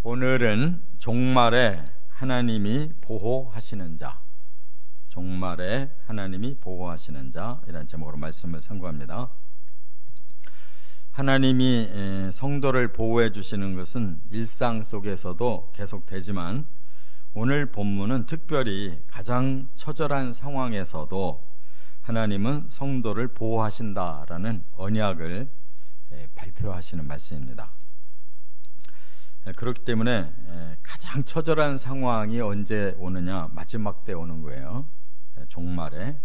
오늘은 종말에 하나님이 보호하시는 자, 종말에 하나님이 보호하시는 자, 이런 제목으로 말씀을 상고합니다. 하나님이 성도를 보호해 주시는 것은 일상 속에서도 계속되지만 오늘 본문은 특별히 가장 처절한 상황에서도 하나님은 성도를 보호하신다라는 언약을 발표하시는 말씀입니다. 그렇기 때문에 가장 처절한 상황이 언제 오느냐? 마지막 때 오는 거예요. 종말에.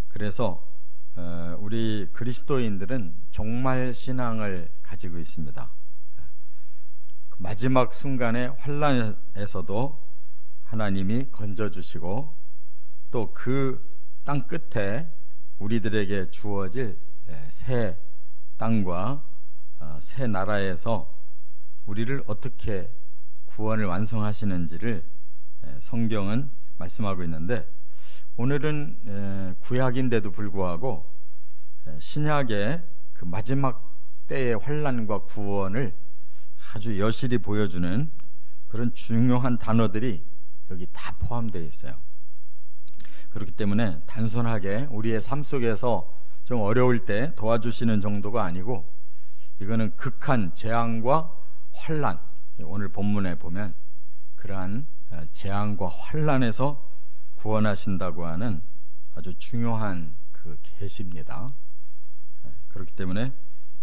그래서 우리 그리스도인들은 종말 신앙을 가지고 있습니다. 마지막 순간의 환난에서도 하나님이 건져주시고 또 그 땅 끝에 우리들에게 주어질 새 땅과 새 나라에서 우리를 어떻게 구원을 완성하시는지를 성경은 말씀하고 있는데, 오늘은 구약인데도 불구하고 신약의 그 마지막 때의 환난과 구원을 아주 여실히 보여주는 그런 중요한 단어들이 여기 다 포함되어 있어요. 그렇기 때문에 단순하게 우리의 삶 속에서 좀 어려울 때 도와주시는 정도가 아니고, 이거는 극한 재앙과 환난, 오늘 본문에 보면 그러한 재앙과 환난에서 구원하신다고 하는 아주 중요한 그 계시입니다. 그렇기 때문에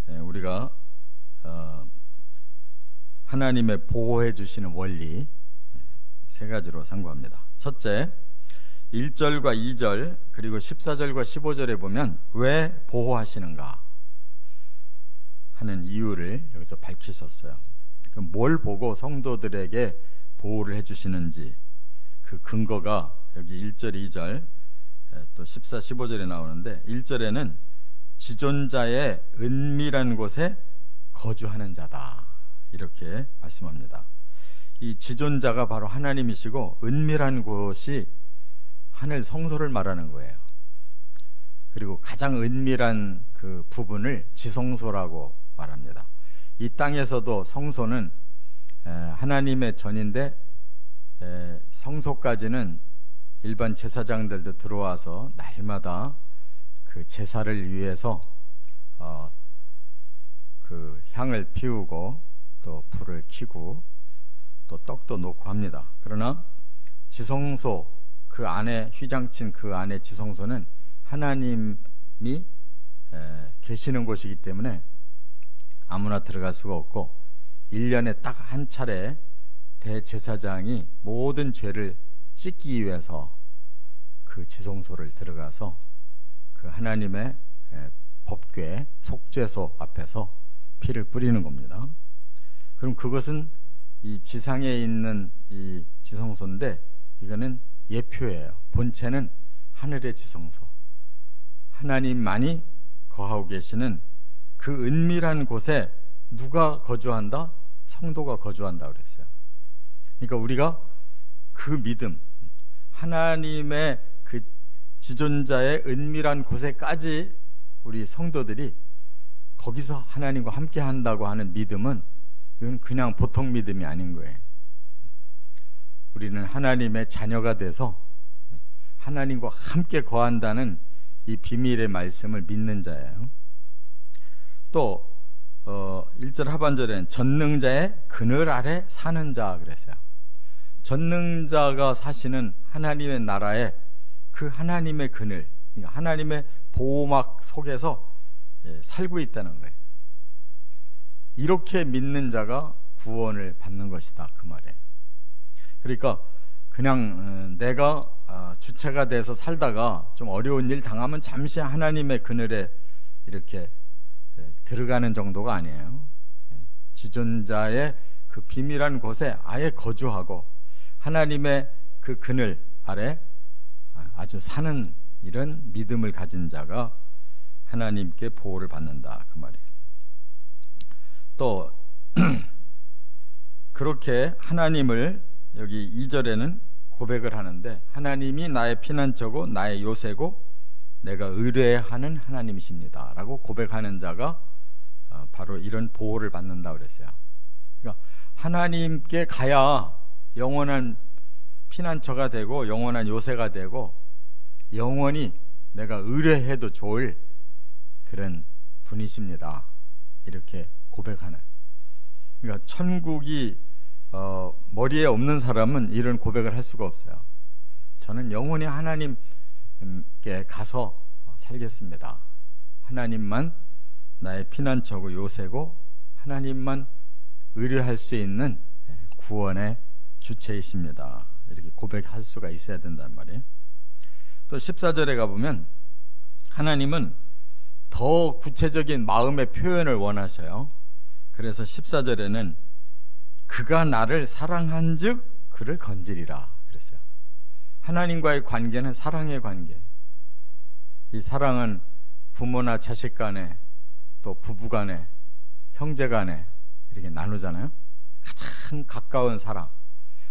우리가 하나님의 보호해 주시는 원리 세 가지로 상고합니다. 첫째, 1절과 2절 그리고 14절과 15절에 보면 왜 보호하시는가 하는 이유를 여기서 밝히셨어요. 뭘 보고 성도들에게 보호를 해주시는지 그 근거가 여기 1절, 2절 또 14, 15절에 나오는데, 1절에는 지존자의 은밀한 곳에 거주하는 자다 이렇게 말씀합니다. 이 지존자가 바로 하나님이시고 은밀한 곳이 하늘 성소를 말하는 거예요. 그리고 가장 은밀한 그 부분을 지성소라고 말합니다. 이 땅에서도 성소는 하나님의 전인데, 성소까지는 일반 제사장들도 들어와서 날마다 그 제사를 위해서 그 향을 피우고 또 불을 켜고 또 떡도 놓고 합니다. 그러나 지성소, 그 안에 휘장친 그 안에 지성소는 하나님이 계시는 곳이기 때문에 아무나 들어갈 수가 없고, 1년에 딱 한 차례 대제사장이 모든 죄를 씻기 위해서 그 지성소를 들어가서 그 하나님의 법궤 속죄소 앞에서 피를 뿌리는 겁니다. 그럼 그것은 이 지상에 있는 이 지성소인데, 이거는 예표예요. 본체는 하늘의 지성소, 하나님만이 거하고 계시는 그 은밀한 곳에 누가 거주한다? 성도가 거주한다 그랬어요. 그러니까 우리가 그 믿음, 하나님의 그 지존자의 은밀한 곳에까지 우리 성도들이 거기서 하나님과 함께 한다고 하는 믿음은, 이건 그냥 보통 믿음이 아닌 거예요. 우리는 하나님의 자녀가 돼서 하나님과 함께 거한다는 이 비밀의 말씀을 믿는 자예요. 또 1절 하반절에는 전능자의 그늘 아래 사는 자 그랬어요. 전능자가 사시는 하나님의 나라에 그 하나님의 그늘, 그러니까 하나님의 보호막 속에서 살고 있다는 거예요. 이렇게 믿는 자가 구원을 받는 것이다 그 말이에요. 그러니까 그냥 내가 주체가 돼서 살다가 좀 어려운 일 당하면 잠시 하나님의 그늘에 이렇게 들어가는 정도가 아니에요. 지존자의 그 비밀한 곳에 아예 거주하고 하나님의 그 그늘 아래 아주 사는 이런 믿음을 가진 자가 하나님께 보호를 받는다 그 말이에요. 또 그렇게 하나님을 여기 2절에는 고백을 하는데, 하나님이 나의 피난처고 나의 요새고 내가 의뢰하는 하나님이십니다 라고 고백하는 자가 바로 이런 보호를 받는다 그랬어요. 그러니까 하나님께 가야 영원한 피난처가 되고 영원한 요새가 되고 영원히 내가 의뢰해도 좋을 그런 분이십니다. 이렇게 고백하는. 그러니까 천국이 머리에 없는 사람은 이런 고백을 할 수가 없어요. 저는 영원히 하나님께 가서 살겠습니다. 하나님만 나의 피난처고 요새고 하나님만 의뢰할 수 있는 구원의 주체이십니다. 이렇게 고백할 수가 있어야 된단 말이에요. 또 14절에 가보면 하나님은 더 구체적인 마음의 표현을 원하셔요. 그래서 14절에는 그가 나를 사랑한 즉 그를 건지리라 그랬어요. 하나님과의 관계는 사랑의 관계. 이 사랑은 부모나 자식 간에 또 부부 간에 형제 간에 이렇게 나누잖아요. 가장 가까운 사랑,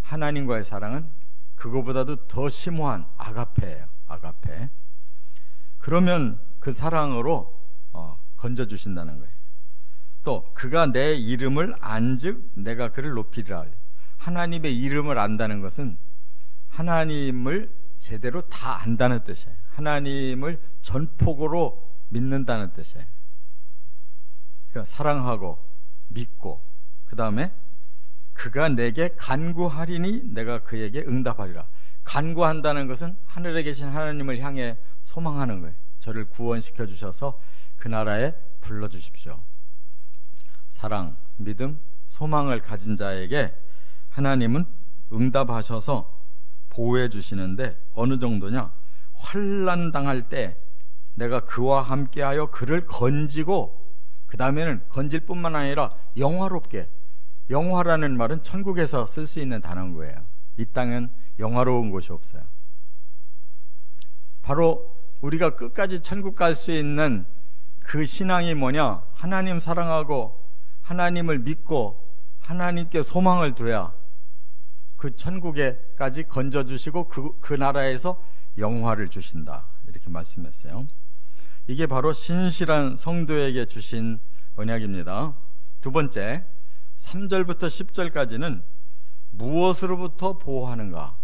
하나님과의 사랑은 그거보다도 더 심오한 아가페예요. 아가페. 그러면 그 사랑으로 건져주신다는 거예요. 또 그가 내 이름을 안즉 내가 그를 높이리라. 하나님의 이름을 안다는 것은 하나님을 제대로 다 안다는 뜻이에요. 하나님을 전폭으로 믿는다는 뜻이에요. 그러니까 사랑하고 믿고 그 다음에 그가 내게 간구하리니 내가 그에게 응답하리라. 간구한다는 것은 하늘에 계신 하나님을 향해 소망하는 거예요. 저를 구원시켜 주셔서 그 나라에 불러주십시오. 사랑, 믿음, 소망을 가진 자에게 하나님은 응답하셔서 보호해 주시는데 어느 정도냐? 환난 당할 때 내가 그와 함께하여 그를 건지고 그 다음에는 건질 뿐만 아니라 영화롭게. 영화라는 말은 천국에서 쓸 수 있는 단어인 거예요. 이 땅은 영화로운 곳이 없어요. 바로 우리가 끝까지 천국 갈 수 있는 그 신앙이 뭐냐? 하나님 사랑하고 하나님을 믿고 하나님께 소망을 둬야 그 천국에까지 건져주시고 그 나라에서 영화를 주신다. 이렇게 말씀했어요. 이게 바로 신실한 성도에게 주신 언약입니다. 두 번째, 3절부터 10절까지는 무엇으로부터 보호하는가?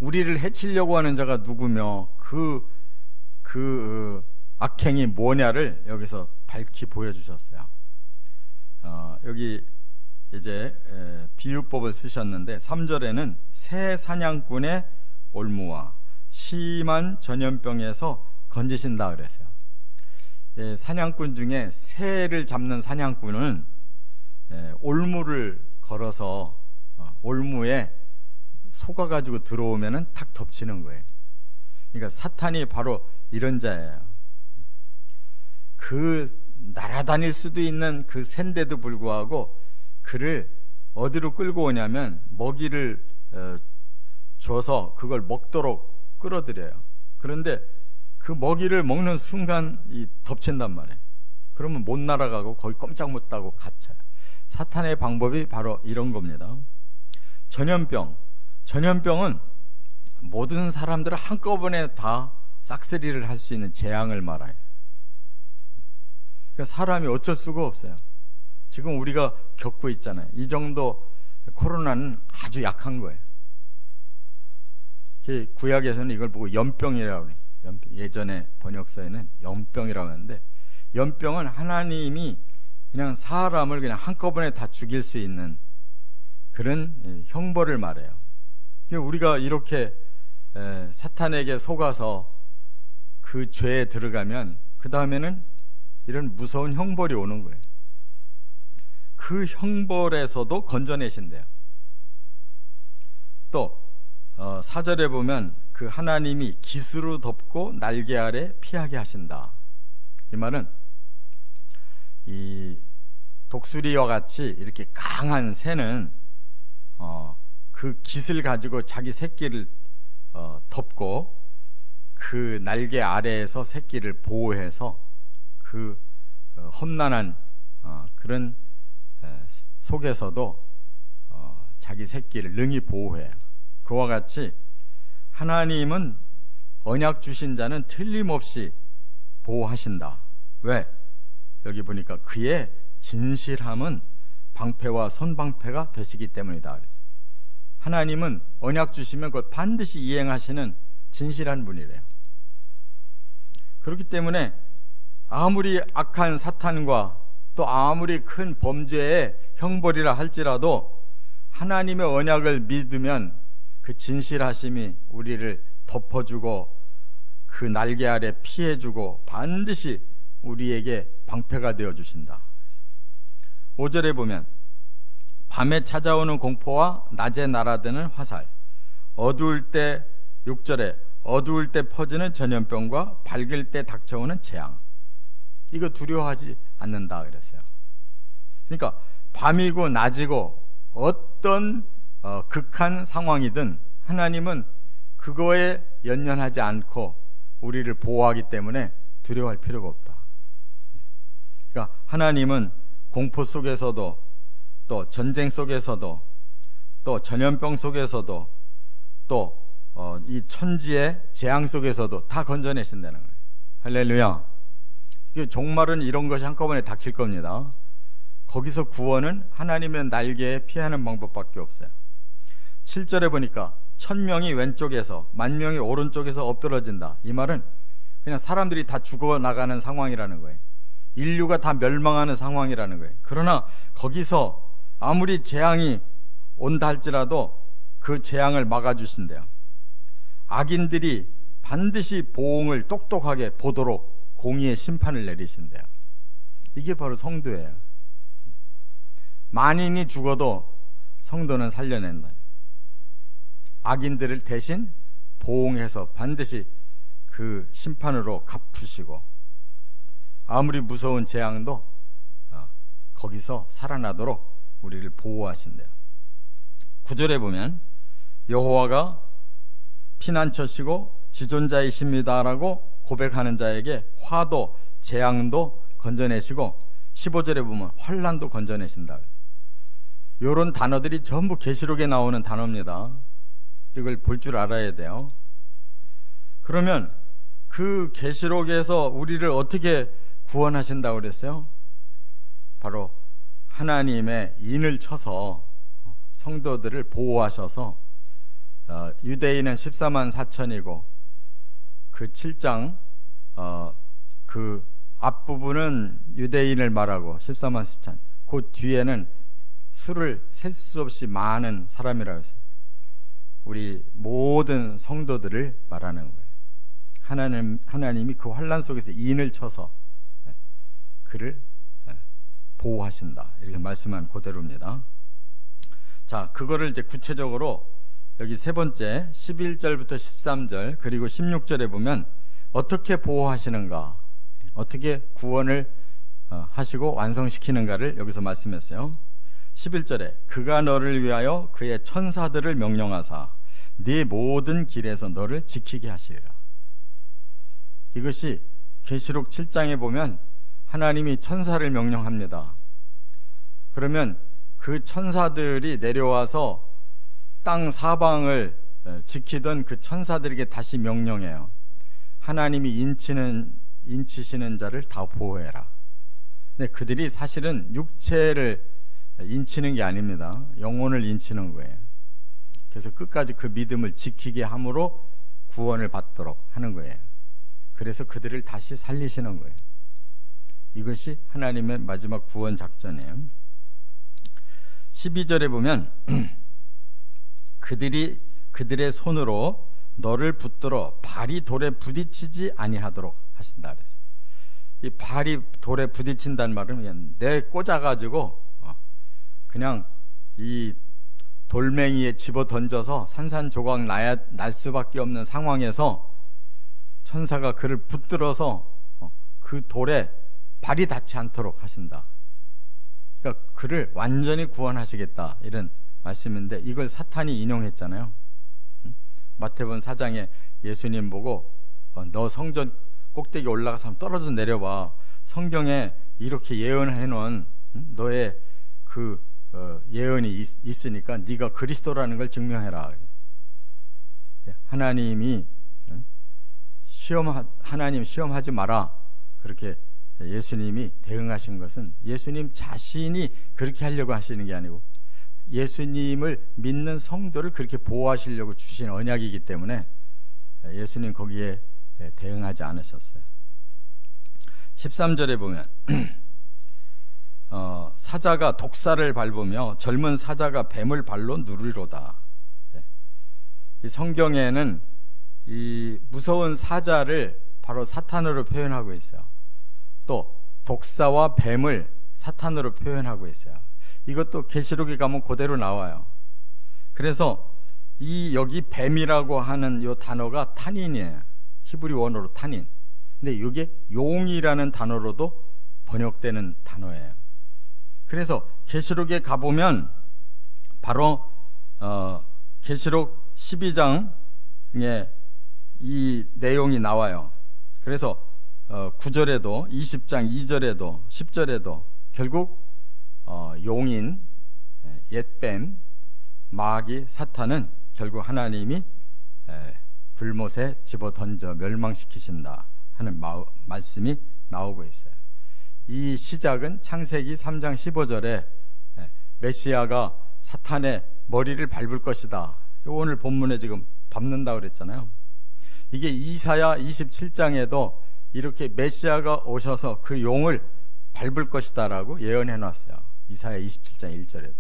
우리를 해치려고 하는 자가 누구며 그 악행이 뭐냐를 여기서 밝히 보여주셨어요. 여기 이제 비유법을 쓰셨는데 3절에는 새 사냥꾼의 올무와 심한 전염병에서 건지신다 그랬어요. 사냥꾼 중에 새를 잡는 사냥꾼은 올무를 걸어서 올무에 속아가지고 들어오면은 탁 덮치는 거예요. 그러니까 사탄이 바로 이런 자예요. 그 날아다닐 수도 있는 그 샌데도 불구하고 그를 어디로 끌고 오냐면 먹이를 줘서 그걸 먹도록 끌어들여요. 그런데 그 먹이를 먹는 순간 덮친단 말이에요. 그러면 못 날아가고 거의 꼼짝 못하고 갇혀요. 사탄의 방법이 바로 이런 겁니다. 전염병은 모든 사람들을 한꺼번에 다 싹쓸이를 할 수 있는 재앙을 말해요. 그러니까 사람이 어쩔 수가 없어요. 지금 우리가 겪고 있잖아요. 이 정도 코로나는 아주 약한 거예요. 구약에서는 이걸 보고 연병이라고 해요. 예전에 번역서에는 연병이라고 하는데, 연병은 하나님이 그냥 사람을 그냥 한꺼번에 다 죽일 수 있는 그런 형벌을 말해요. 우리가 이렇게 사탄에게 속아서 그 죄에 들어가면 그 다음에는 이런 무서운 형벌이 오는 거예요. 그 형벌에서도 건져내신대요. 또 4절에 보면 그 하나님이 깃으로 덮고 날개 아래 피하게 하신다. 이 말은 이 독수리와 같이 이렇게 강한 새는 그 깃을 가지고 자기 새끼를 덮고 그 날개 아래에서 새끼를 보호해서 그 험난한 그런 속에서도 자기 새끼를 능히 보호해요. 그와 같이 하나님은 언약 주신 자는 틀림없이 보호하신다. 왜? 여기 보니까 그의 진실함은 방패와 손방패가 되시기 때문이다. 그래서 하나님은 언약 주시면 그걸 반드시 이행하시는 진실한 분이래요. 그렇기 때문에 아무리 악한 사탄과 또 아무리 큰 범죄의 형벌이라 할지라도 하나님의 언약을 믿으면 그 진실하심이 우리를 덮어주고 그 날개 아래 피해주고 반드시 우리에게 방패가 되어주신다. 5절에 보면 밤에 찾아오는 공포와 낮에 날아드는 화살, 어두울 때 6절에 어두울 때 퍼지는 전염병과 밝을 때 닥쳐오는 재앙, 이거 두려워하지 않는다 그랬어요. 그러니까 밤이고 낮이고 어떤 극한 상황이든 하나님은 그거에 연연하지 않고 우리를 보호하기 때문에 두려워할 필요가 없다. 그러니까 하나님은 공포 속에서도 또 전쟁 속에서도 또 전염병 속에서도 또 이 천지의 재앙 속에서도 다 건져내신다는 거예요. 할렐루야. 종말은 이런 것이 한꺼번에 닥칠 겁니다. 거기서 구원은 하나님의 날개에 피하는 방법밖에 없어요. 7절에 보니까 1000명이 왼쪽에서 10,000명이 오른쪽에서 엎드러진다. 이 말은 그냥 사람들이 다 죽어나가는 상황이라는 거예요. 인류가 다 멸망하는 상황이라는 거예요. 그러나 거기서 아무리 재앙이 온다 할지라도 그 재앙을 막아주신대요. 악인들이 반드시 보응을 똑똑하게 보도록 공의의 심판을 내리신대요. 이게 바로 성도예요. 만인이 죽어도 성도는 살려낸다. 악인들을 대신 보응해서 반드시 그 심판으로 갚으시고 아무리 무서운 재앙도 거기서 살아나도록 우리를 보호하신대요. 9절에 보면 여호와가 피난처시고 지존자이십니다라고 고백하는 자에게 화도 재앙도 건져내시고 15절에 보면 환난도 건져내신다. 이런 단어들이 전부 계시록에 나오는 단어입니다. 이걸 볼 줄 알아야 돼요. 그러면 그 계시록에서 우리를 어떻게 구원하신다고 그랬어요? 바로 하나님의 인을 쳐서 성도들을 보호하셔서 유대인은 14만 4천이고 그 7장 그 앞부분은 유대인을 말하고 14만 4천, 그 뒤에는 수를 셀 수 없이 많은 사람이라고 했어요. 우리 모든 성도들을 말하는 거예요. 하나님이 그 환난 속에서 인을 쳐서 그를 보호하신다, 이렇게 말씀한 그대로입니다. 자, 그거를 이제 구체적으로 여기 세 번째 11절부터 13절 그리고 16절에 보면 어떻게 보호하시는가, 어떻게 구원을 하시고 완성시키는가를 여기서 말씀했어요. 11절에 그가 너를 위하여 그의 천사들을 명령하사 네 모든 길에서 너를 지키게 하시리라. 이것이 계시록 7장에 보면 하나님이 천사를 명령합니다. 그러면 그 천사들이 내려와서 땅 사방을 지키던 그 천사들에게 다시 명령해요. 하나님이 인치시는 자를 다 보호해라. 근데 그들이 사실은 육체를 인치는 게 아닙니다. 영혼을 인치는 거예요. 그래서 끝까지 그 믿음을 지키게 함으로 구원을 받도록 하는 거예요. 그래서 그들을 다시 살리시는 거예요. 이것이 하나님의 마지막 구원 작전이에요. 12절에 보면 그들의 손으로 너를 붙들어 발이 돌에 부딪히지 아니하도록 하신다 그랬어요. 이 발이 돌에 부딪힌다는 말은 그냥 내 꽂아가지고 그냥 이 돌멩이에 집어 던져서 산산조각 날 수밖에 없는 상황에서 천사가 그를 붙들어서 그 돌에 발이 닿지 않도록 하신다. 그러니까 그를 완전히 구원하시겠다, 이런 말씀인데 이걸 사탄이 인용했잖아요. 마태복음 4장에 예수님 보고 너 성전 꼭대기 올라가서 한번 떨어져 내려봐. 성경에 이렇게 예언해 놓은 너의 그 예언이 있으니까 네가 그리스도라는 걸 증명해라. 하나님 시험하지 마라, 그렇게 예수님이 대응하신 것은 예수님 자신이 그렇게 하려고 하시는 게 아니고 예수님을 믿는 성도를 그렇게 보호하시려고 주신 언약이기 때문에 예수님 거기에 대응하지 않으셨어요. 13절에 보면 사자가 독사를 밟으며 젊은 사자가 뱀을 발로 누르리로다. 이 성경에는 이 무서운 사자를 바로 사탄으로 표현하고 있어요. 또 독사와 뱀을 사탄으로 표현하고 있어요. 이것도 계시록에 가면 그대로 나와요. 그래서 이 여기 뱀이라고 하는 이 단어가 탄인이에요. 히브리 원어로 탄인. 근데 이게 용이라는 단어로도 번역되는 단어예요. 그래서 계시록에 가보면 바로 계시록 12장에 이 내용이 나와요. 그래서 9절에도 20장 2절에도 10절에도 결국 용인 옛뱀 마귀 사탄은 결국 하나님이 불못에 집어던져 멸망시키신다 하는 말씀이 나오고 있어요. 이 시작은 창세기 3장 15절에 메시아가 사탄의 머리를 밟을 것이다. 오늘 본문에 지금 밟는다고 그랬잖아요. 이게 이사야 27장에도 이렇게 메시아가 오셔서 그 용을 밟을 것이다 라고 예언해 놨어요. 이사야 27장 1절에도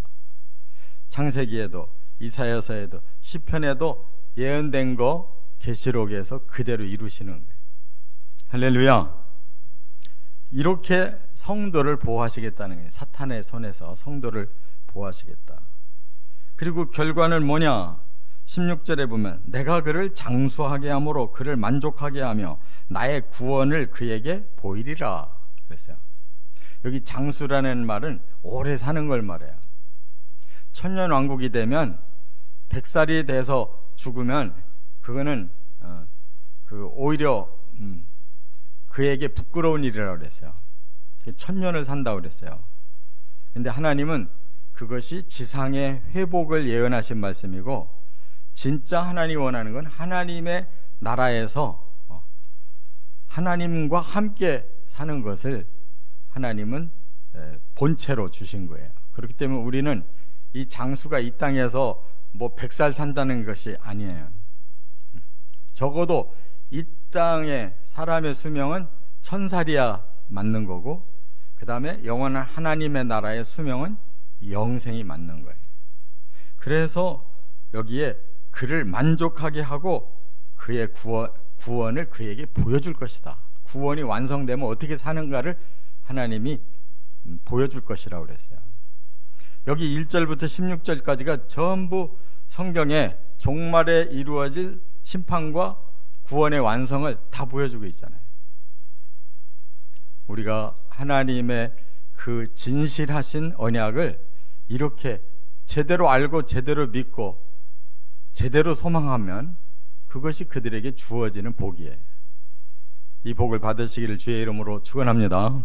창세기에도 이사야서에도 시편에도 예언된 거 계시록에서 그대로 이루시는 거예요. 할렐루야. 이렇게 성도를 보호하시겠다는 거예요. 사탄의 손에서 성도를 보호하시겠다. 그리고 결과는 뭐냐? 16절에 보면 내가 그를 장수하게 함으로 그를 만족하게 하며 나의 구원을 그에게 보이리라 그랬어요. 여기 장수라는 말은 오래 사는 걸 말해요. 천년왕국이 되면 100살이 돼서 죽으면 그거는 오히려 그에게 부끄러운 일이라고 그랬어요. 1000년을 산다고 그랬어요. 근데 하나님은 그것이 지상의 회복을 예언하신 말씀이고, 진짜 하나님이 원하는 건 하나님의 나라에서 하나님과 함께 사는 것을 하나님은 본체로 주신 거예요. 그렇기 때문에 우리는 이 장수가 이 땅에서 뭐 100살 산다는 것이 아니에요. 적어도 이 땅의 사람의 수명은 1000살이야 맞는 거고, 그 다음에 영원한 하나님의 나라의 수명은 영생이 맞는 거예요. 그래서 여기에 그를 만족하게 하고 그의 구원을 그에게 보여줄 것이다. 구원이 완성되면 어떻게 사는가를 하나님이 보여줄 것이라고 그랬어요. 여기 1절부터 16절까지가 전부 성경에 종말에 이루어질 심판과 구원의 완성을 다 보여주고 있잖아요. 우리가 하나님의 그 진실하신 언약을 이렇게 제대로 알고 제대로 믿고 제대로 소망하면 그것이 그들에게 주어지는 복이에요. 이 복을 받으시기를 주의 이름으로 축원합니다.